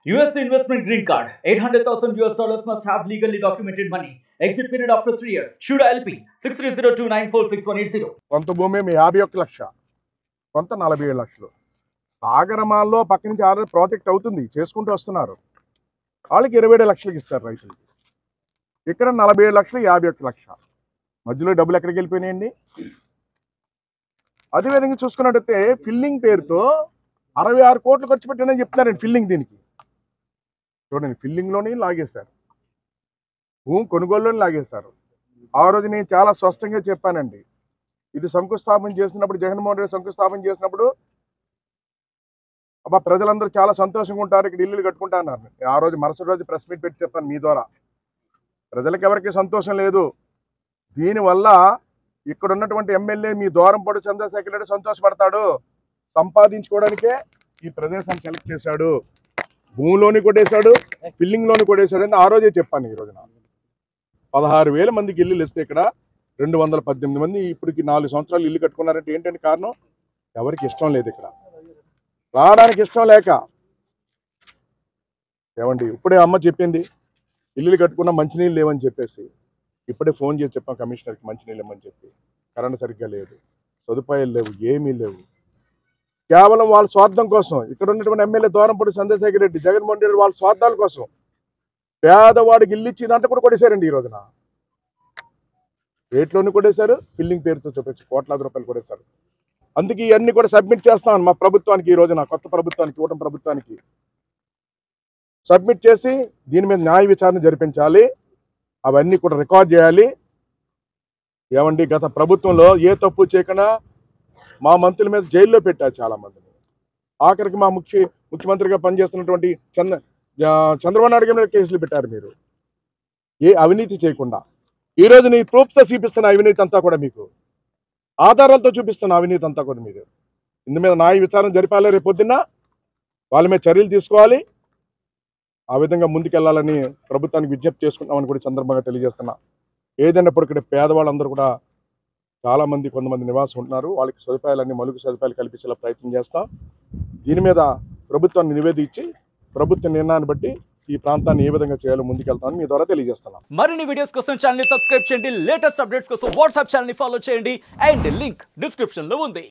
US investment green card. $800,000 must have legally documented money. Exit period after 3 years. Shuda LP 6302946180. కొంత భూమి 51 లక్ష, కొంత 47 లక్షలు. సాగరమాల్లో పక్క నుంచి ఆల్రెడీ ప్రాజెక్ట్ అవుతుంది, చేసుకుంటూ వస్తున్నారు. వాళ్ళకి 27 లక్షలకి ఇస్తారు రైతులకి. ఇక్కడ 47 లక్షలు, 51 లక్ష. మధ్యలో డబ్బులు ఎక్కడికి వెళ్ళిపోయినాయండి? అదేవిధంగా చూసుకున్నట్టయితే ఫిల్లింగ్ పేరుతో 66 కోట్లు ఖర్చు పెట్టానని చెప్తున్నారండి. ఫిల్లింగ్ దీనికి చూడండి, ఫిల్లింగ్లోని లాగేశారు, భూమి కొనుగోలులోని లాగేశారు. ఆ రోజు నేను చాలా స్పష్టంగా చెప్పానండి, ఇది శంకుస్థాపన చేసినప్పుడు, జగన్మోహన్ రెడ్డి శంకుస్థాపన చేసినప్పుడు అబ్బా ప్రజలందరూ చాలా సంతోషంగా ఉంటారు, ఇక్కడ ఇల్లు కట్టుకుంటా అన్నారు. ఆ రోజు మరుసటి రోజు ప్రెస్ మీట్ పెట్టి చెప్పాను మీ ద్వారా, ప్రజలకు ఎవరికి సంతోషం లేదు. దీనివల్ల ఇక్కడ ఉన్నటువంటి ఎమ్మెల్యే మీ ద్వారంపూడి చంద్రశేఖర్ రెడ్డి సంతోషపడతాడు, సంపాదించుకోవడానికే ఈ ప్రదేశాన్ని సెలెక్ట్ చేశాడు, భూమిలోని కొట్టేశాడు, ఫిల్లింగ్లోని కొట్టేశాడు అని ఆ రోజే చెప్పాను. ఈ రోజున 16,000 మందికి ఇల్లు ఇస్తే ఇక్కడ 218 మంది ఇప్పటికి 4 సంవత్సరాలు ఇల్లు కట్టుకున్నారంటే ఏంటంటే కారణం, ఎవరికి ఇష్టం లేదు, ఇక్కడ రావడానికి ఇష్టం లేక. ఏమండి ఇప్పుడే అమ్మ చెప్పింది ఇల్లు కట్టుకున్న మంచినీళ్ళు లేవని చెప్పేసి, ఇప్పుడే ఫోన్ చేసి చెప్పాం కమిషనర్కి మంచినీళ్ళు ఇవ్వమని చెప్పి. కరెంట్ సరిగ్గా లేదు, సదుపాయాలు లేవు, ఏమీ లేవు. కేవలం వాళ్ళ స్వార్థం కోసం ఇక్కడ ఉన్నటువంటి ఎమ్మెల్యే ద్వారంపూడి చంద్రశేఖర్ రెడ్డి, జగన్మోహన్ రెడ్డి వాళ్ళ స్వార్థాల కోసం పేదవాడికి ఇల్లు ఇచ్చి దాంట్లో కూడా కొట్టేశారండి. ఈ రోజున రేట్లోని కొట్టేశారు, ఫిల్లింగ్ పేరుతో చూపించి కోట్లాది రూపాయలు కొట్టేశారు. అందుకే ఇవన్నీ కూడా సబ్మిట్ చేస్తాను మా ప్రభుత్వానికి, ఈ రోజున కొత్త ప్రభుత్వానికి, కూటమి ప్రభుత్వానికి సబ్మిట్ చేసి దీని మీద న్యాయ విచారణ జరిపించాలి, అవన్నీ కూడా రికార్డ్ చేయాలి. ఏమండి గత ప్రభుత్వంలో ఏ తప్పు చేయకుండా మా మంత్రుల మీద జైల్లో పెట్టారు చాలా మందిని. ఆఖరికి మా ముఖ్యమంత్రిగా పనిచేస్తున్నటువంటి చంద్రబాబు నాయుడు మీద కేసులు పెట్టారు మీరు, ఏ అవినీతి చేయకుండా. ఈరోజు నీ ప్రూఫ్తో చూపిస్తున్న అవినీతి అంతా కూడా, మీకు ఆధారాలతో చూపిస్తున్న అవినీతి అంతా కూడా మీరు. ఇందు మీద న్యాయ విచారణ జరిపాలి, రేపు పొద్దున్న వాళ్ళ మీద చర్యలు తీసుకోవాలి. ఆ విధంగా ముందుకెళ్లాలని ప్రభుత్వానికి విజ్ఞప్తి చేసుకుంటామని కూడా సందర్భంగా తెలియజేస్తున్నా. ఏదైనప్పుడు ఇక్కడ పేదవాళ్ళందరూ కూడా చాలామంది, కొంతమంది నివాసం ఉంటున్నారు, వాళ్ళకి సదుపాయాలన్నీ మౌలిక సదుపాయాలు కల్పించేలా ప్రయత్నం చేస్తాం. దీని మీద ప్రభుత్వాన్ని నివేదించి ప్రభుత్వ నిర్ణయాన్ని బట్టి ఈ ప్రాంతాన్ని ఏ విధంగా చేయాలో ముందుకెళ్తామని మీ ద్వారా తెలియజేస్తున్నాం. మరిన్ని వీడియోస్ కోసం ఛానల్ ని సబ్స్క్రైబ్ చేయండి, లేటెస్ట్ అప్డేట్స్ కోసం వాట్సాప్ ఛానల్ ని ఫాలో చేయండి, అండ్ లింక్ డిస్క్రిప్షన్ లో ఉంది.